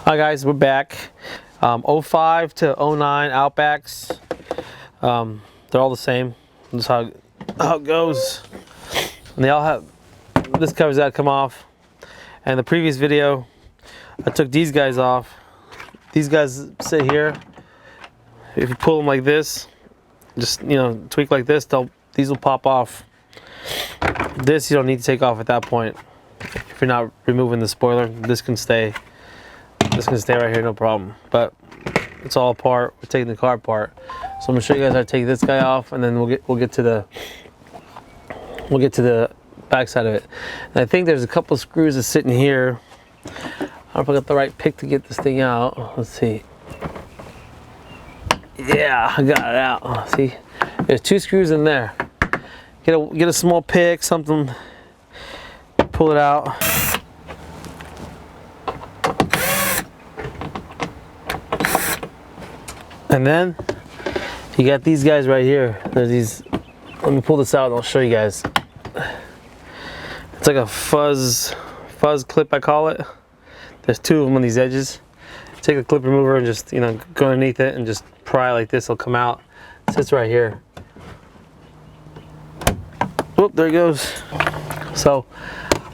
Hi guys, we're back. 05 to 09 Outbacks. They're all the same. This is how it goes. And they all have, this cover's got to come off. And the previous video, I took these guys off. These guys sit here. If you pull them like this, just tweak like this, these will pop off. This you don't need to take off at that point. If you're not removing the spoiler, this can stay. This can stay right here, no problem. But it's all apart. We're taking the car apart. So I'm gonna show you guys how to take this guy off, and then we'll get to the back side of it. And I think there's a couple of screws that's sitting here. I don't know if I got the right pick to get this thing out. Let's see. Yeah, I got it out. See, there's 2 screws in there. Get a small pick, something. Pull it out. And then you got these guys right here. There's these. Let me pull this out and I'll show you guys. It's like a fuzz clip, I call it. There's 2 of them on these edges. Take a clip remover and just go underneath it and just pry like this. It'll come out. It sits right here. Whoop! There it goes. So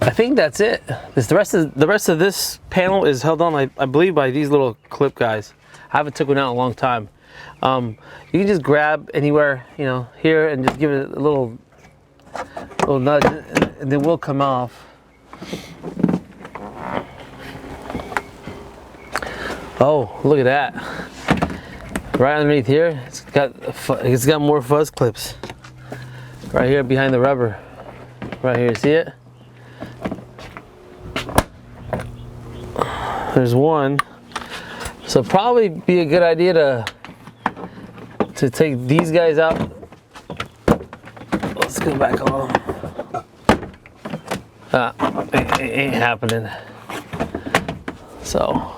I think that's it. The rest of this panel is held on, I believe, by these little clip guys. I haven't took one out in a long time. You can just grab anywhere, here, and just give it a little nudge, and then we'll come off. Oh, look at that! Right underneath here, it's got more fuzz clips. Right here behind the rubber. Right here, see it? There's one. So probably be a good idea to take these guys out. Let's go back on. It ain't happening. So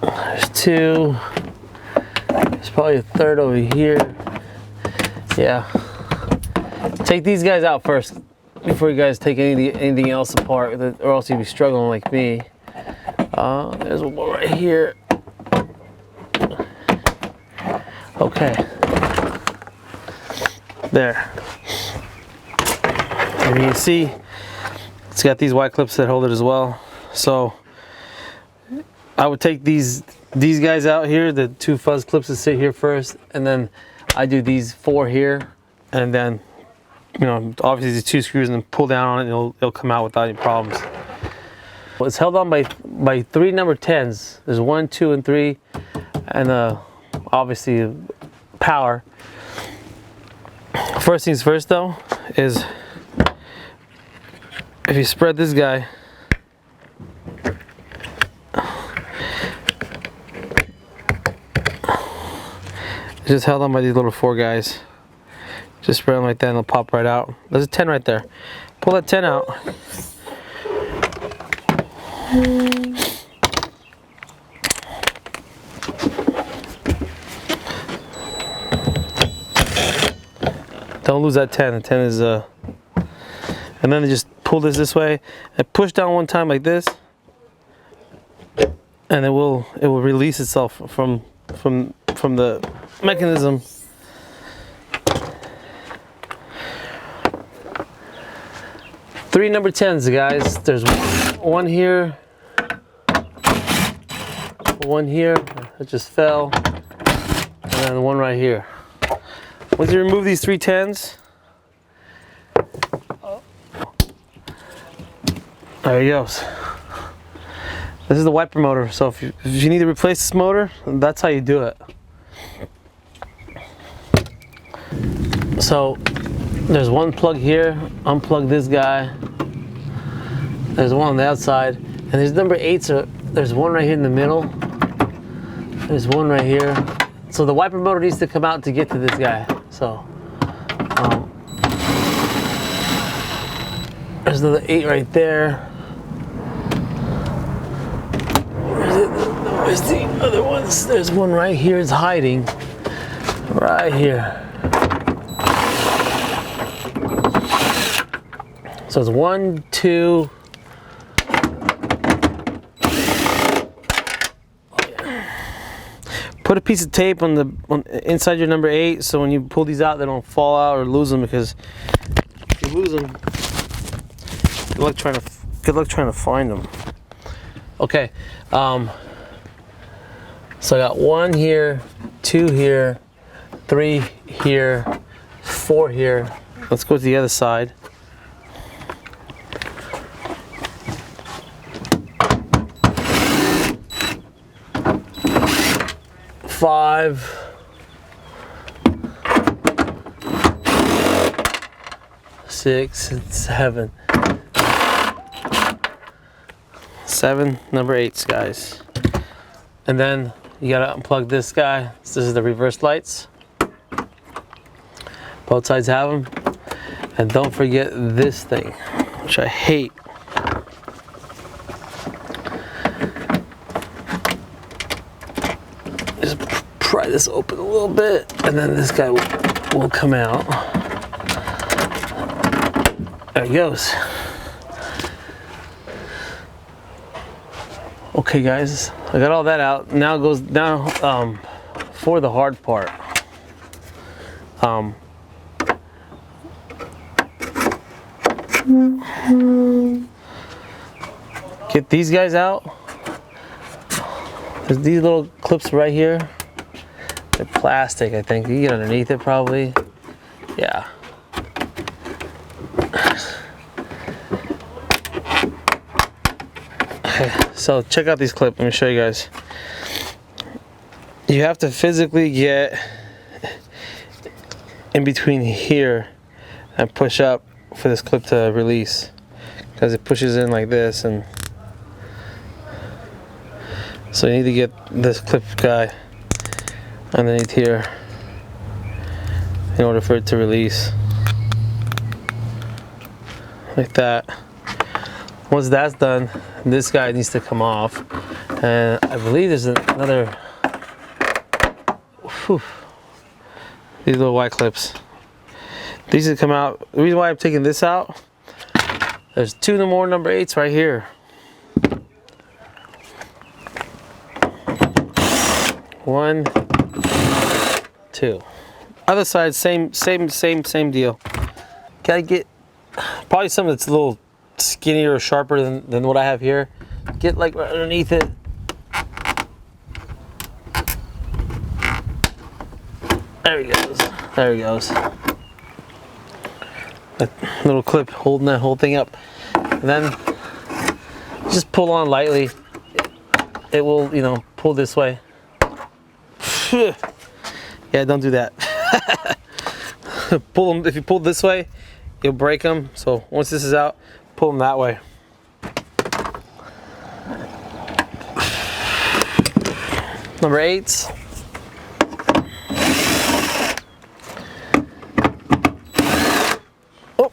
there's 2. There's probably a 3rd over here. Yeah. Take these guys out first before you guys take anything else apart, or else you'll be struggling like me. There's one more right here. Okay. There. And you can see it's got these white clips that hold it as well. So I would take these guys out here, the 2 fuzz clips that sit here first, and then I do these 4 here, and then obviously these 2 screws, and then pull down on it, and it'll come out without any problems. Well, it's held on by 3 number 10s. There's 1, 2, and 3, and obviously power. First things first, though, is if you spread this guy, it's just held on by these little 4 guys. Just spread them like that and it'll pop right out. There's a 10 right there. Pull that 10 out. Don't lose that 10. The 10 is and then just pull this way and push down one time like this, and it will release itself from the mechanism. Three number 10s, guys. There's one here, one here that just fell, and then one right here. Once you remove these 3 10s, there he goes. This is the wiper motor. So if you need to replace this motor, that's how you do it. So there's one plug here. Unplug this guy. There's one on the outside, and there's number 8s. There's one right here in the middle. There's one right here. So the wiper motor needs to come out to get to this guy. So there's another 8 right there. Where's the other ones? There's one right here. It's hiding right here. So it's 1, 2. Put a piece of tape on inside your number 8, so when you pull these out, they don't fall out or lose them. Because if you lose them, good luck trying to find them. Okay, so I got 1 here, 2 here, 3 here, 4 here. Let's go to the other side. Five, 6, and 7. 7 number 8s, guys. And then you gotta unplug this guy. This is the reverse lights. Both sides have them. And don't forget this thing, which I hate. Just pry this open a little bit, and then this guy will come out. There he goes. Okay, guys, I got all that out. Now goes down for the hard part. Get these guys out. There's these little clips right here. They're plastic, I think. You get underneath it probably. Yeah. Okay, so check out these clips. Let me show you guys. You have to physically get in between here and push up for this clip to release, because it pushes in like this, and so you need to get this clip guy underneath here in order for it to release like that. Once that's done, this guy needs to come off, and I believe there's another, whew, these little white clips. These will come out. The reason why I'm taking this out, there's 2 more number 8s right here. 1, 2. Other side, same deal. Gotta get probably something that's a little skinnier or sharper than what I have here. Get like right underneath it. There he goes. There he goes. That little clip holding that whole thing up. And then just pull on lightly. It will, you know, pull this way. Yeah, don't do that. Pull them. If you pull this way, you'll break them. So once this is out, pull them that way. Number 8s. Oh.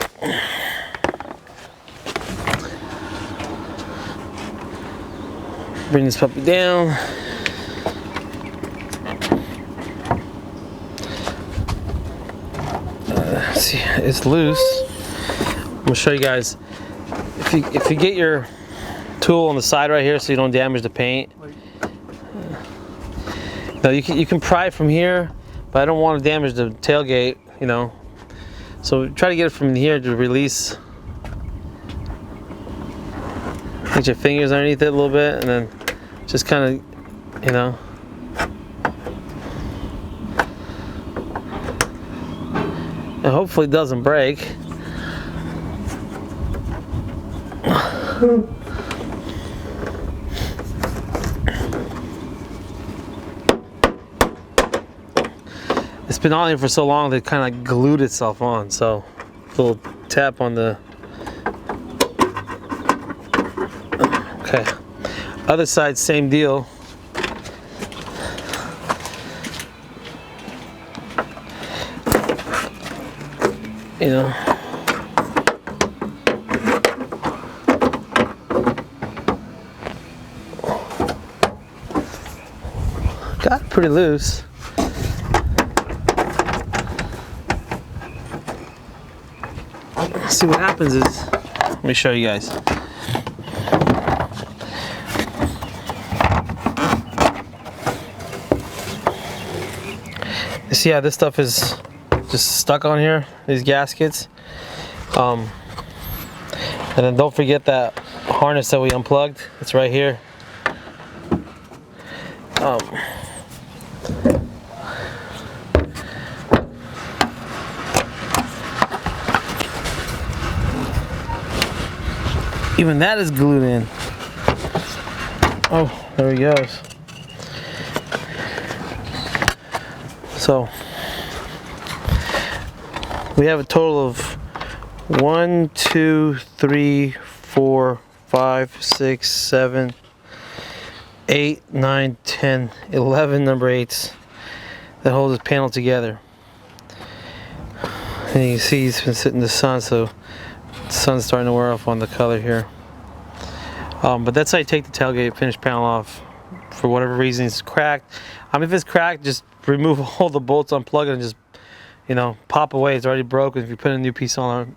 Bring this puppy down. See, it's loose. I'm gonna show you guys. If you get your tool on the side right here so you don't damage the paint. Now you can pry from here, but I don't want to damage the tailgate, you know. So try to get it from here to release. Get your fingers underneath it a little bit, and then just kind of, you know. And hopefully it doesn't break. It's been on here for so long that it kind of glued itself on, so a little tap on the... Okay. Other side, same deal. You know, got it pretty loose. See what happens is Let me show you guys. You see how this stuff is just stuck on here, these gaskets? And then don't forget that harness that we unplugged. It's right here. Even that is glued in. Oh, there he goes. So we have a total of 1, 2, 3, 4, 5, 6, 7, 8, 9, 10, 11 number 8s that hold this panel together. And you can see he's been sitting in the sun, so the sun's starting to wear off on the color here. But that's how you take the tailgate finish panel off. For whatever reason it's cracked. I mean, if it's cracked, just remove all the bolts, unplug it, and just, you know, pop away. It's already broken if you put a new piece on.